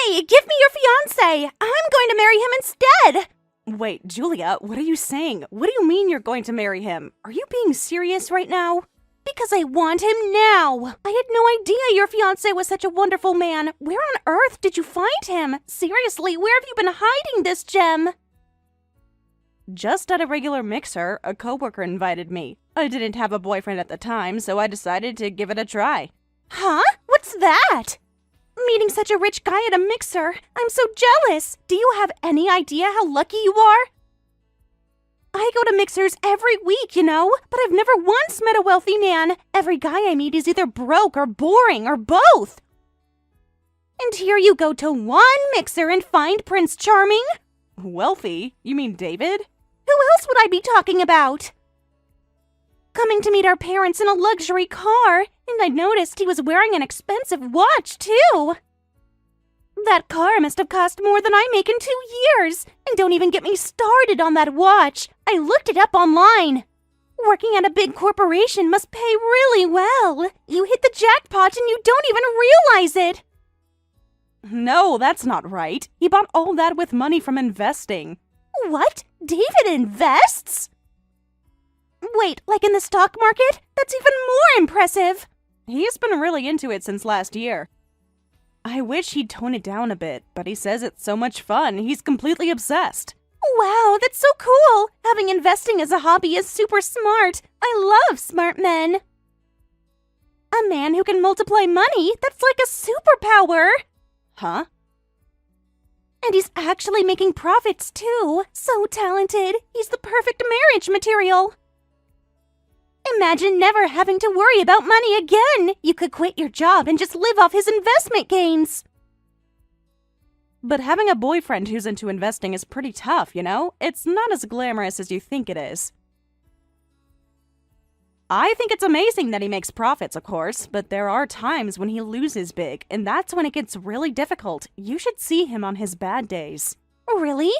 Hey, give me your fiancé! I'm going to marry him instead! Wait, Julia, what are you saying? What do you mean you're going to marry him? Are you being serious right now? Because I want him now! I had no idea your fiancé was such a wonderful man. Where on earth did you find him? Seriously, where have you been hiding this gem? Just at a regular mixer, a coworker invited me. I didn't have a boyfriend at the time, so I decided to give it a try. Huh? What's that? Meeting such a rich guy at a mixer. I'm so jealous. Do you have any idea how lucky you are? I go to mixers every week, you know, but I've never once met a wealthy man. Every guy I meet is either broke or boring or both. And here you go to one mixer and find Prince Charming? Wealthy? You mean David? Who else would I be talking about? Coming to meet our parents in a luxury car, and I noticed he was wearing an expensive watch, too. That car must have cost more than I make in 2 years. And don't even get me started on that watch. I looked it up online. Working at a big corporation must pay really well. You hit the jackpot and you don't even realize it. No, that's not right. He bought all that with money from investing. What? David invests? Wait, like in the stock market? That's even more impressive. He's been really into it since last year. I wish he'd tone it down a bit, but he says it's so much fun, he's completely obsessed. Wow, that's so cool! Having investing as a hobby is super smart. I love smart men. A man who can multiply money, that's like a superpower. Huh? And he's actually making profits too. So talented. He's the perfect marriage material. Imagine never having to worry about money again. You could quit your job and just live off his investment gains. But having a boyfriend who's into investing is pretty tough, you know? It's not as glamorous as you think it is. I think it's amazing that he makes profits, of course, but there are times when he loses big, and that's when it gets really difficult. You should see him on his bad days. Really?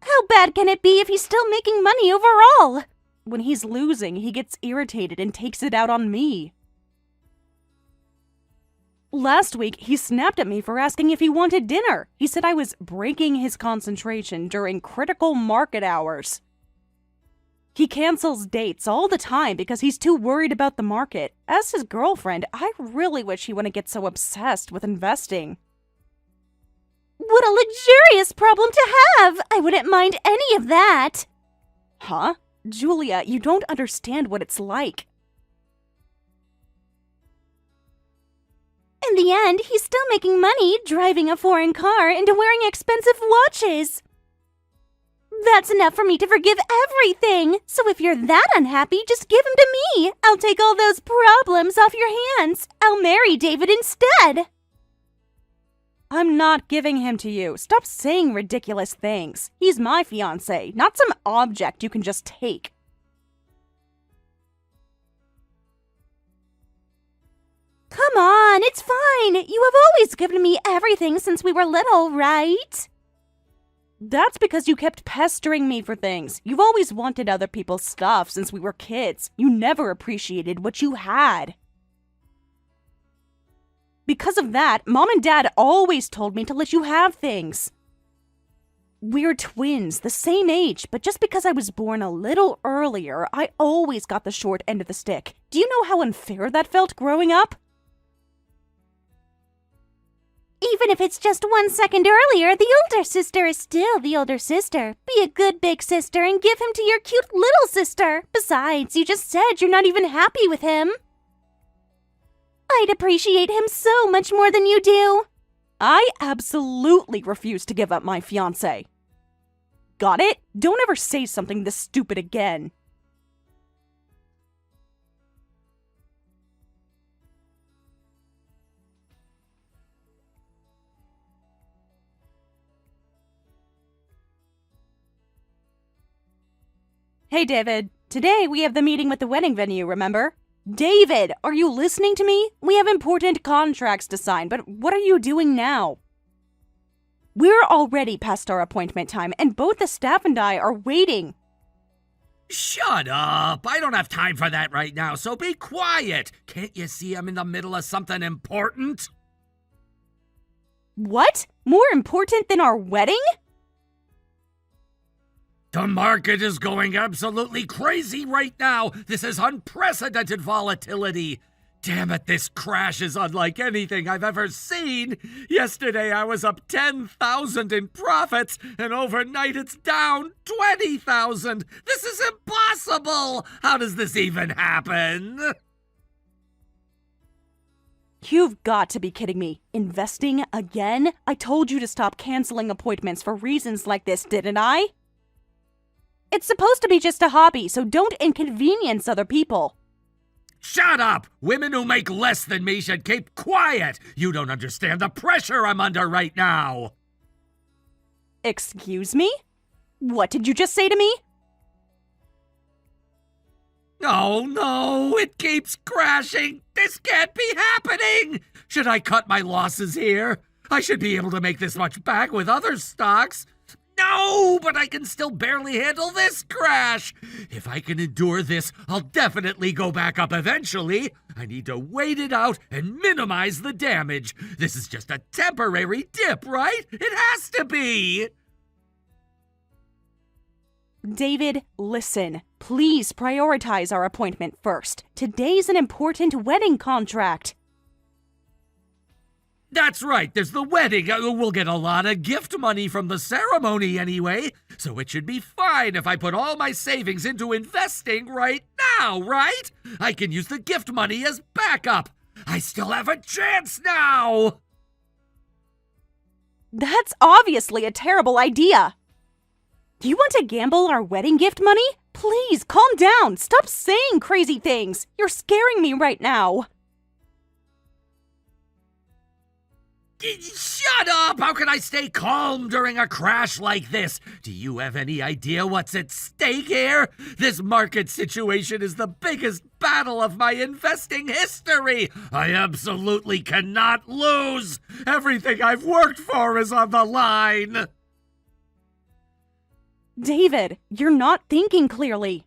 How bad can it be if he's still making money overall? When he's losing, he gets irritated and takes it out on me. Last week, he snapped at me for asking if he wanted dinner. He said I was breaking his concentration during critical market hours. He cancels dates all the time because he's too worried about the market. As his girlfriend, I really wish he wouldn't get so obsessed with investing. What a luxurious problem to have! I wouldn't mind any of that. Huh? Julia, you don't understand what it's like. In the end, he's still making money, driving a foreign car, and wearing expensive watches. That's enough for me to forgive everything. So if you're that unhappy, just give him to me. I'll take all those problems off your hands. I'll marry David instead. I'm not giving him to you. Stop saying ridiculous things. He's my fiancé, not some object you can just take. Come on, it's fine. You have always given me everything since we were little, right? That's because you kept pestering me for things. You've always wanted other people's stuff since we were kids. You never appreciated what you had. Because of that, Mom and Dad always told me to let you have things. We're twins, the same age, but just because I was born a little earlier, I always got the short end of the stick. Do you know how unfair that felt growing up? Even if it's just 1 second earlier, the older sister is still the older sister. Be a good big sister and give him to your cute little sister. Besides, you just said you're not even happy with him. I'd appreciate him so much more than you do. I absolutely refuse to give up my fiancé. Got it? Don't ever say something this stupid again. Hey, David. Today we have the meeting with the wedding venue, remember? David, are you listening to me? We have important contracts to sign, but what are you doing now? We're already past our appointment time, and both the staff and I are waiting. Shut up! I don't have time for that right now, so be quiet! Can't you see I'm in the middle of something important? What? More important than our wedding? The market is going absolutely crazy right now. This is unprecedented volatility. Damn it, this crash is unlike anything I've ever seen. Yesterday I was up 10,000 in profits, and overnight it's down 20,000. This is impossible. How does this even happen? You've got to be kidding me. Investing again? I told you to stop canceling appointments for reasons like this, didn't I? It's supposed to be just a hobby, so don't inconvenience other people. Shut up! Women who make less than me should keep quiet! You don't understand the pressure I'm under right now! Excuse me? What did you just say to me? Oh no, it keeps crashing! This can't be happening! Should I cut my losses here? I should be able to make this much back with other stocks. No, but I can still barely handle this crash. If I can endure this, I'll definitely go back up eventually. I need to wait it out and minimize the damage. This is just a temporary dip, right? It has to be. David, listen. Please prioritize our appointment first. Today's an important wedding contract. That's right, there's the wedding. We'll get a lot of gift money from the ceremony anyway, so it should be fine if I put all my savings into investing right now, right? I can use the gift money as backup. I still have a chance now! That's obviously a terrible idea. Do you want to gamble our wedding gift money? Please, calm down. Stop saying crazy things. You're scaring me right now. Shut up! How can I stay calm during a crash like this? Do you have any idea what's at stake here? This market situation is the biggest battle of my investing history. I absolutely cannot lose. Everything I've worked for is on the line. David, you're not thinking clearly.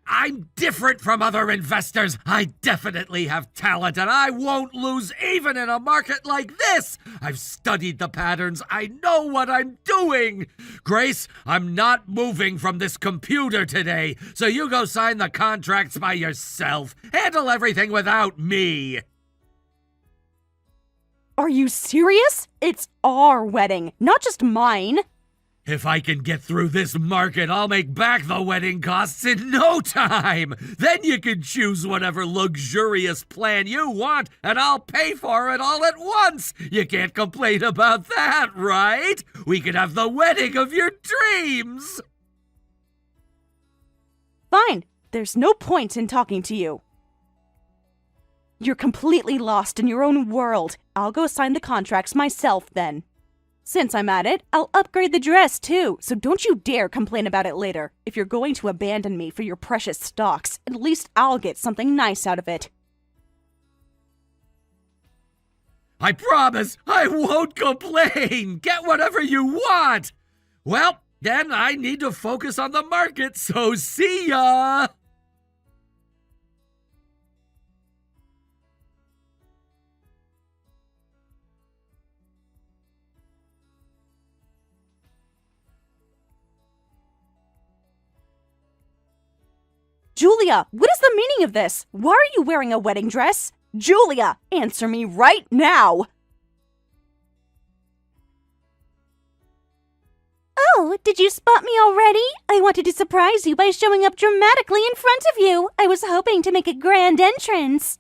I'm different from other investors. I definitely have talent, and I won't lose even in a market like this. I've studied the patterns. I know what I'm doing. Grace, I'm not moving from this computer today, so you go sign the contracts by yourself. Handle everything without me. Are you serious? It's our wedding, not just mine. If I can get through this market, I'll make back the wedding costs in no time. Then you can choose whatever luxurious plan you want, and I'll pay for it all at once. You can't complain about that, right? We could have the wedding of your dreams. Fine. There's no point in talking to you. You're completely lost in your own world. I'll go sign the contracts myself then. Since I'm at it, I'll upgrade the dress too, so don't you dare complain about it later. If you're going to abandon me for your precious stocks, at least I'll get something nice out of it. I promise I won't complain. Get whatever you want. Well, then I need to focus on the market, so see ya. Julia, what is the meaning of this? Why are you wearing a wedding dress? Julia, answer me right now! Oh, did you spot me already? I wanted to surprise you by showing up dramatically in front of you. I was hoping to make a grand entrance.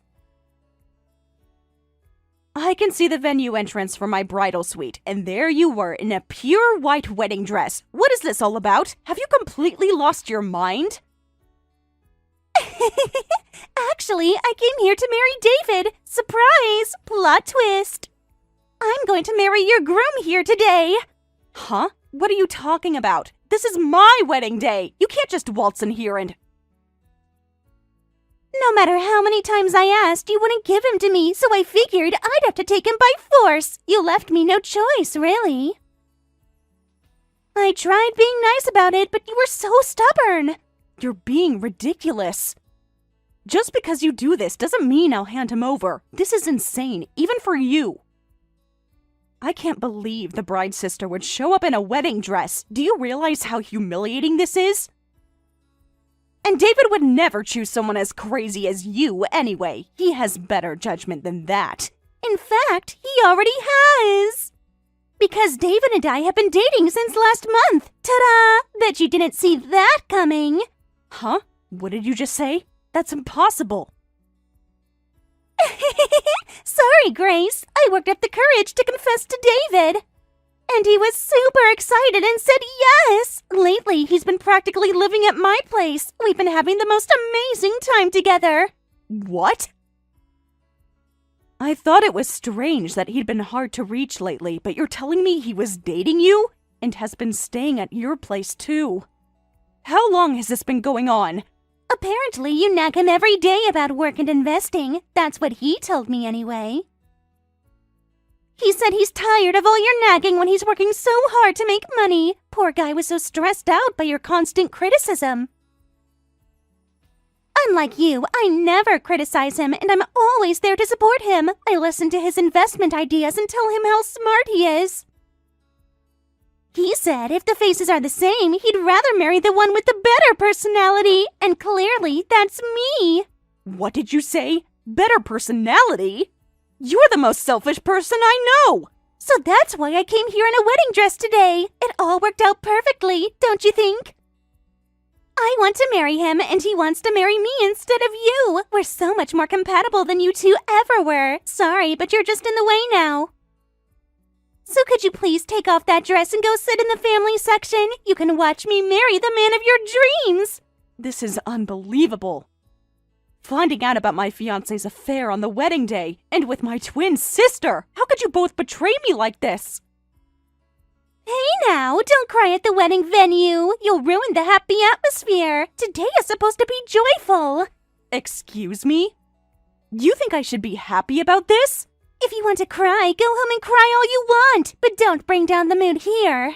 I can see the venue entrance from my bridal suite, and there you were in a pure white wedding dress. What is this all about? Have you completely lost your mind? Actually, I came here to marry David. Surprise! Plot twist. I'm going to marry your groom here today. Huh? What are you talking about? This is my wedding day. You can't just waltz in here and... No matter how many times I asked, you wouldn't give him to me, so I figured I'd have to take him by force. You left me no choice, really. I tried being nice about it, but you were so stubborn. You're being ridiculous. Just because you do this doesn't mean I'll hand him over. This is insane, even for you. I can't believe the bride's sister would show up in a wedding dress. Do you realize how humiliating this is? And David would never choose someone as crazy as you anyway. He has better judgment than that. In fact, he already has. Because David and I have been dating since last month. Ta-da! Bet you didn't see that coming. Huh? What did you just say? That's impossible. Sorry, Grace. I worked up the courage to confess to David. And he was super excited and said yes. Lately, he's been practically living at my place. We've been having the most amazing time together. What? I thought it was strange that he'd been hard to reach lately, but you're telling me he was dating you? And has been staying at your place too. How long has this been going on? Apparently, you nag him every day about work and investing. That's what he told me anyway. He said he's tired of all your nagging when he's working so hard to make money. Poor guy was so stressed out by your constant criticism. Unlike you, I never criticize him, and I'm always there to support him. I listen to his investment ideas and tell him how smart he is. He said if the faces are the same, he'd rather marry the one with the better personality, and clearly that's me. What did you say? Better personality? You're the most selfish person I know! So that's why I came here in a wedding dress today. It all worked out perfectly, don't you think? I want to marry him, and he wants to marry me instead of you. We're so much more compatible than you two ever were. Sorry, but you're just in the way now. So could you please take off that dress and go sit in the family section? You can watch me marry the man of your dreams. This is unbelievable. Finding out about my fiancé's affair on the wedding day, and with my twin sister. How could you both betray me like this? Hey now, don't cry at the wedding venue. You'll ruin the happy atmosphere. Today is supposed to be joyful. Excuse me? You think I should be happy about this? If you want to cry, go home and cry all you want, but don't bring down the mood here.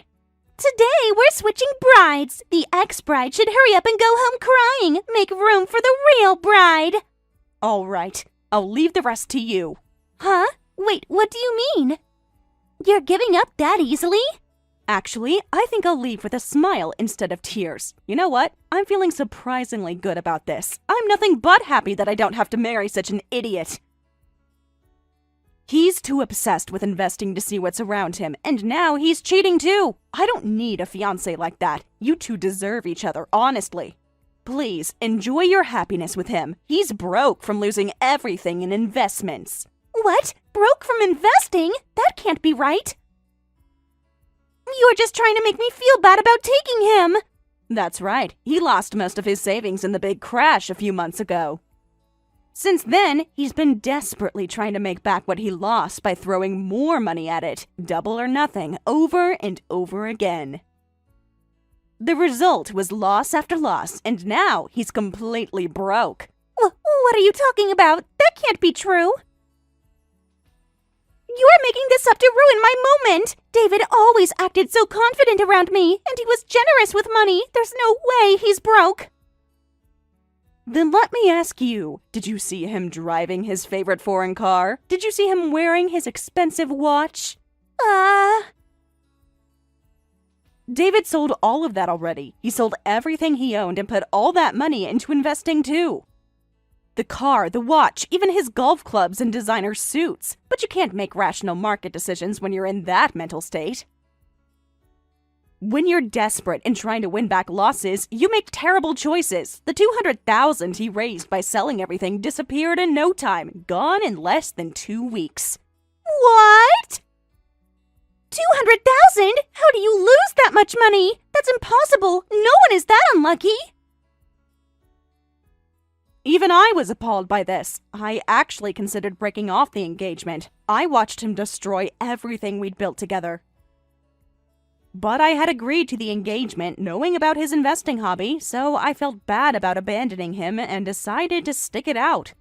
Today, we're switching brides. The ex-bride should hurry up and go home crying. Make room for the real bride. All right, I'll leave the rest to you. Huh? Wait, what do you mean? You're giving up that easily? Actually, I think I'll leave with a smile instead of tears. You know what? I'm feeling surprisingly good about this. I'm nothing but happy that I don't have to marry such an idiot. He's too obsessed with investing to see what's around him, and now he's cheating too. I don't need a fiancé like that. You two deserve each other, honestly. Please, enjoy your happiness with him. He's broke from losing everything in investments. What? Broke from investing? That can't be right. You're just trying to make me feel bad about taking him. That's right. He lost most of his savings in the big crash a few months ago. Since then, he's been desperately trying to make back what he lost by throwing more money at it, double or nothing, over and over again. The result was loss after loss, and now he's completely broke. What are you talking about? That can't be true. You're making this up to ruin my moment. David always acted so confident around me, and he was generous with money. There's no way he's broke. Then let me ask you, did you see him driving his favorite foreign car? Did you see him wearing his expensive watch? David sold all of that already. He sold everything he owned and put all that money into investing too. The car, the watch, even his golf clubs and designer suits. But you can't make rational market decisions when you're in that mental state. When you're desperate and trying to win back losses, you make terrible choices. The $200,000 he raised by selling everything disappeared in no time, gone in less than 2 weeks. What? $200,000? How do you lose that much money? That's impossible. No one is that unlucky. Even I was appalled by this. I actually considered breaking off the engagement. I watched him destroy everything we'd built together. But I had agreed to the engagement knowing about his investing hobby, so I felt bad about abandoning him and decided to stick it out.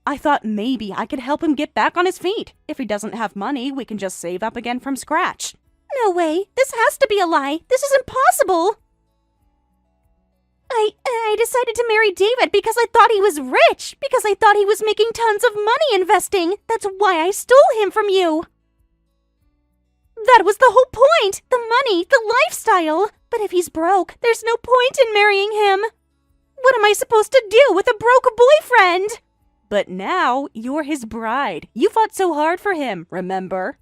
I thought maybe I could help him get back on his feet. If he doesn't have money, we can just save up again from scratch. No way. This has to be a lie. This is impossible. I decided to marry David because I thought he was rich, because I thought he was making tons of money investing. That's why I stole him from you. That was the whole point! The money, the lifestyle! But if he's broke, there's no point in marrying him! What am I supposed to do with a broke boyfriend? But now you're his bride. You fought so hard for him, remember?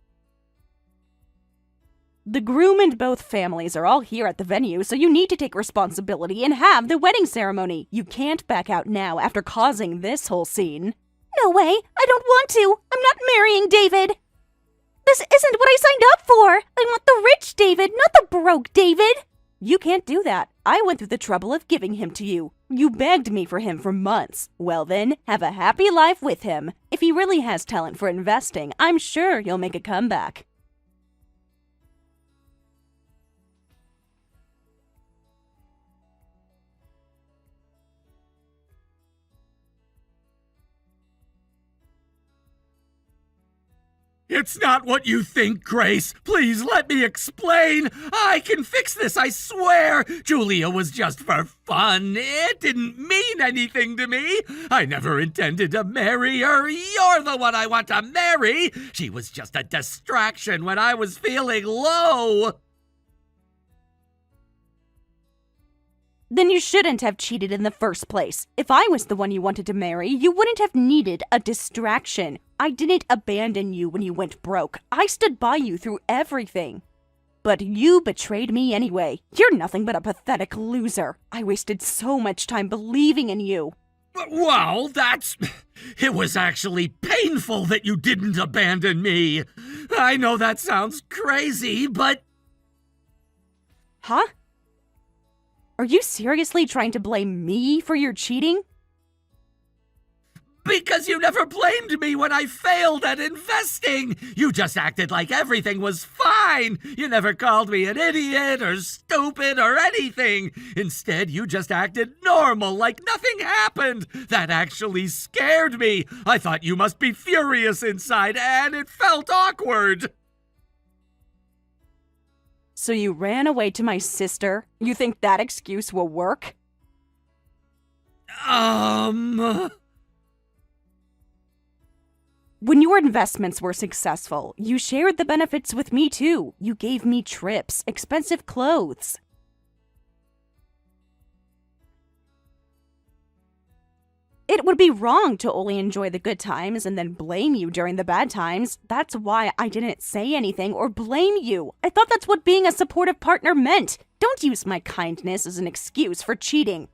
The groom and both families are all here at the venue, so you need to take responsibility and have the wedding ceremony. You can't back out now after causing this whole scene. No way! I don't want to! I'm not marrying David! This isn't what I signed up for! I want the rich David, not the broke David! You can't do that. I went through the trouble of giving him to you. You begged me for him for months. Well then, have a happy life with him. If he really has talent for investing, I'm sure you'll make a comeback. It's not what you think, Grace. Please let me explain. I can fix this, I swear. Julia was just for fun. It didn't mean anything to me. I never intended to marry her. You're the one I want to marry. She was just a distraction when I was feeling low. Then you shouldn't have cheated in the first place. If I was the one you wanted to marry, you wouldn't have needed a distraction. I didn't abandon you when you went broke. I stood by you through everything. But you betrayed me anyway. You're nothing but a pathetic loser. I wasted so much time believing in you. Well, it was actually painful that you didn't abandon me. I know that sounds crazy, but... Huh? Are you seriously trying to blame me for your cheating? Because you never blamed me when I failed at investing. You just acted like everything was fine. You never called me an idiot or stupid or anything. Instead, you just acted normal, like nothing happened. That actually scared me. I thought you must be furious inside, and it felt awkward. So you ran away to my sister? You think that excuse will work? When your investments were successful, you shared the benefits with me too. You gave me trips, expensive clothes. It would be wrong to only enjoy the good times and then blame you during the bad times. That's why I didn't say anything or blame you. I thought that's what being a supportive partner meant. Don't use my kindness as an excuse for cheating.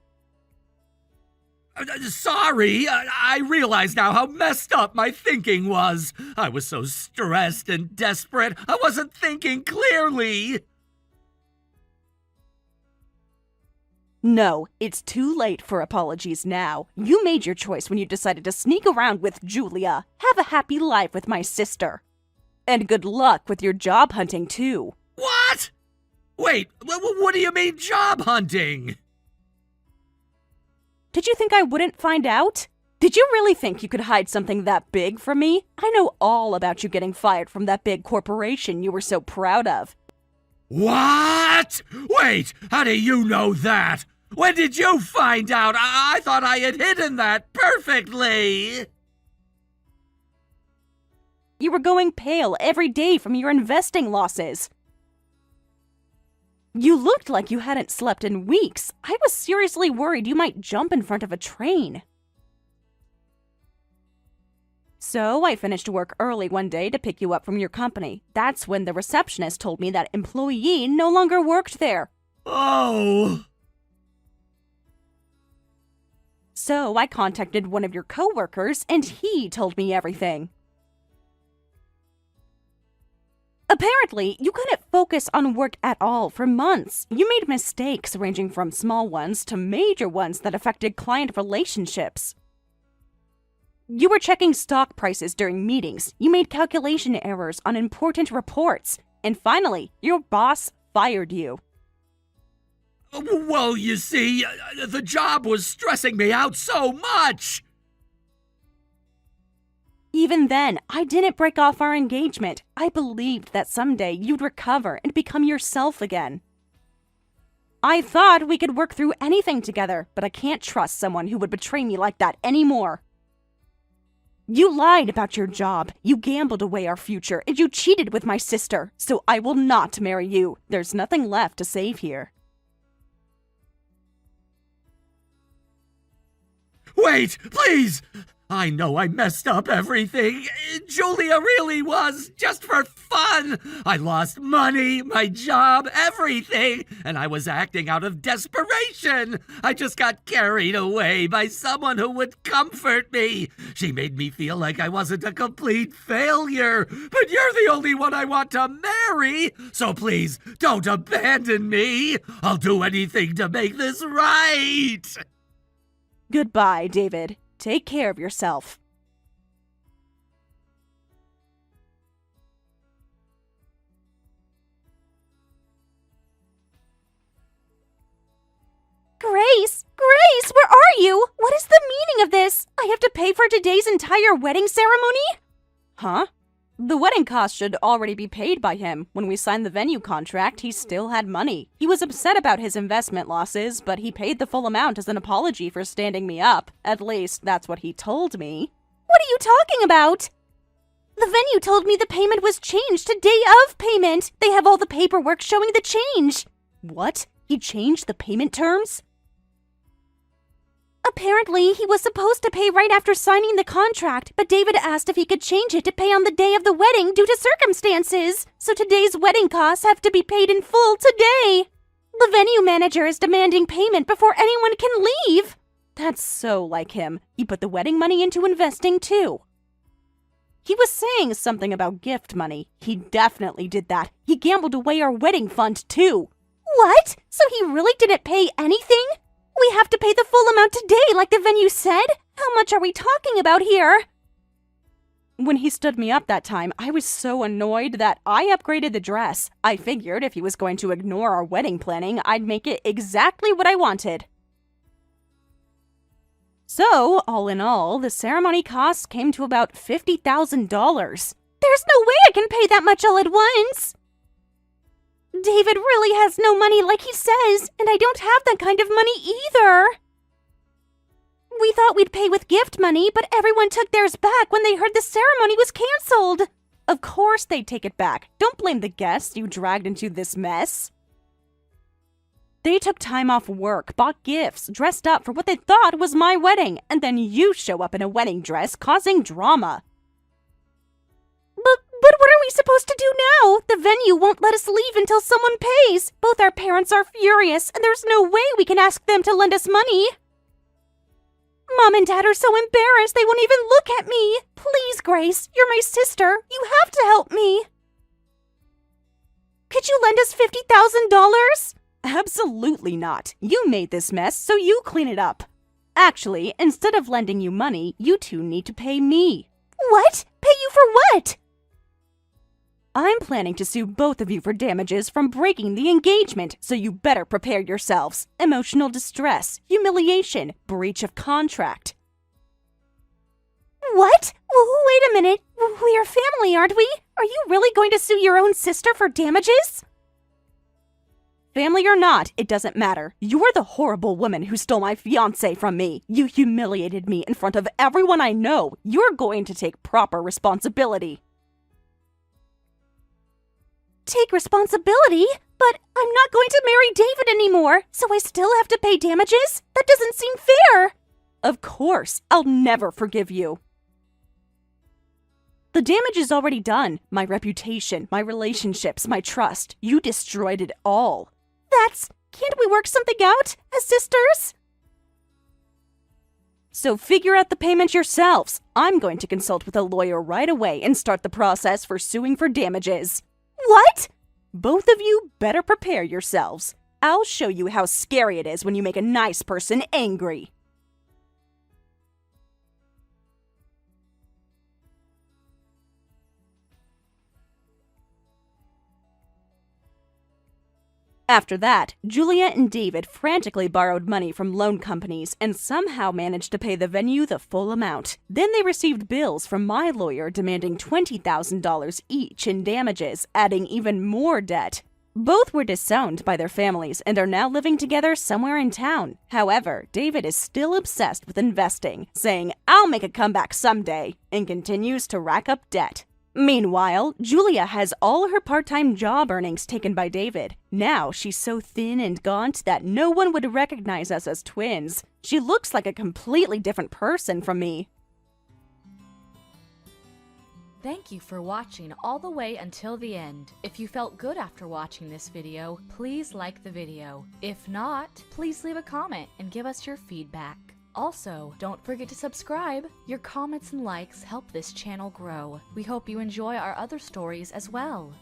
Sorry, I realize now how messed up my thinking was. I was so stressed and desperate, I wasn't thinking clearly. No, it's too late for apologies now. You made your choice when you decided to sneak around with Julia. Have a happy life with my sister. And good luck with your job hunting, too. What? Wait, what do you mean job hunting? Did you think I wouldn't find out? Did you really think you could hide something that big from me? I know all about you getting fired from that big corporation you were so proud of. What? Wait, how do you know that? When did you find out? I thought I had hidden that perfectly. You were going pale every day from your investing losses. You looked like you hadn't slept in weeks. I was seriously worried you might jump in front of a train. So I finished work early one day to pick you up from your company. That's when the receptionist told me that employee no longer worked there. Oh. So I contacted one of your coworkers and he told me everything. Apparently, you couldn't focus on work at all for months. You made mistakes ranging from small ones to major ones that affected client relationships. You were checking stock prices during meetings. You made calculation errors on important reports. And finally, your boss fired you. Well, you see, the job was stressing me out so much. Even then, I didn't break off our engagement. I believed that someday you'd recover and become yourself again. I thought we could work through anything together, but I can't trust someone who would betray me like that anymore. You lied about your job, you gambled away our future, and you cheated with my sister, so I will not marry you. There's nothing left to save here. Wait, please! I know I messed up everything. Julia really was just for fun. I lost money, my job, everything, and I was acting out of desperation. I just got carried away by someone who would comfort me. She made me feel like I wasn't a complete failure, but you're the only one I want to marry, so please don't abandon me. I'll do anything to make this right. Goodbye, David. Take care of yourself. Grace! Grace, where are you? What is the meaning of this? I have to pay for today's entire wedding ceremony? Huh? The wedding cost should already be paid by him. When we signed the venue contract, he still had money. He was upset about his investment losses, but he paid the full amount as an apology for standing me up. At least, that's what he told me. What are you talking about? The venue told me the payment was changed to day of payment. They have all the paperwork showing the change. What? He changed the payment terms? Apparently, he was supposed to pay right after signing the contract, but David asked if he could change it to pay on the day of the wedding due to circumstances. So today's wedding costs have to be paid in full today. The venue manager is demanding payment before anyone can leave. That's so like him. He put the wedding money into investing too. He was saying something about gift money. He definitely did that. He gambled away our wedding fund too. What? So he really didn't pay anything? We have to pay the full amount today, like the venue said? How much are we talking about here? When he stood me up that time, I was so annoyed that I upgraded the dress. I figured if he was going to ignore our wedding planning, I'd make it exactly what I wanted. So, all in all, the ceremony costs came to about $50,000. There's no way I can pay that much all at once! David really has no money like he says, and I don't have that kind of money either. We thought we'd pay with gift money, but everyone took theirs back when they heard the ceremony was canceled. Of course they'd take it back. Don't blame the guests you dragged into this mess. They took time off work, bought gifts, dressed up for what they thought was my wedding, and then you show up in a wedding dress causing drama. But what are we supposed to do now? The venue won't let us leave until someone pays. Both our parents are furious, and there's no way we can ask them to lend us money. Mom and Dad are so embarrassed they won't even look at me. Please, Grace, you're my sister. You have to help me. Could you lend us $50,000? Absolutely not. You made this mess, so you clean it up. Actually, instead of lending you money, you two need to pay me. What? Pay you for what? I'm planning to sue both of you for damages from breaking the engagement, so you better prepare yourselves. Emotional distress, humiliation, breach of contract. What? Wait a minute. We are family, aren't we? Are you really going to sue your own sister for damages? Family or not, it doesn't matter. You're the horrible woman who stole my fiancé from me. You humiliated me in front of everyone I know. You're going to take proper responsibility. Take responsibility? But I'm not going to marry David anymore, so I still have to pay damages? That doesn't seem fair. Of course, I'll never forgive you. The damage is already done. My reputation, my relationships, my trust. You destroyed it all. Can't we work something out as sisters? So figure out the payment yourselves. I'm going to consult with a lawyer right away and start the process for suing for damages. What? Both of you better prepare yourselves. I'll show you how scary it is when you make a nice person angry. After that, Julia and David frantically borrowed money from loan companies and somehow managed to pay the venue the full amount. Then they received bills from my lawyer demanding $20,000 each in damages, adding even more debt. Both were disowned by their families and are now living together somewhere in town. However, David is still obsessed with investing, saying, "I'll make a comeback someday," and continues to rack up debt. Meanwhile, Julia has all her part-time job earnings taken by David. Now she's so thin and gaunt that no one would recognize us as twins. She looks like a completely different person from me. Thank you for watching all the way until the end. If you felt good after watching this video, please like the video. If not, please leave a comment and give us your feedback. Also, don't forget to subscribe. Your comments and likes help this channel grow. We hope you enjoy our other stories as well.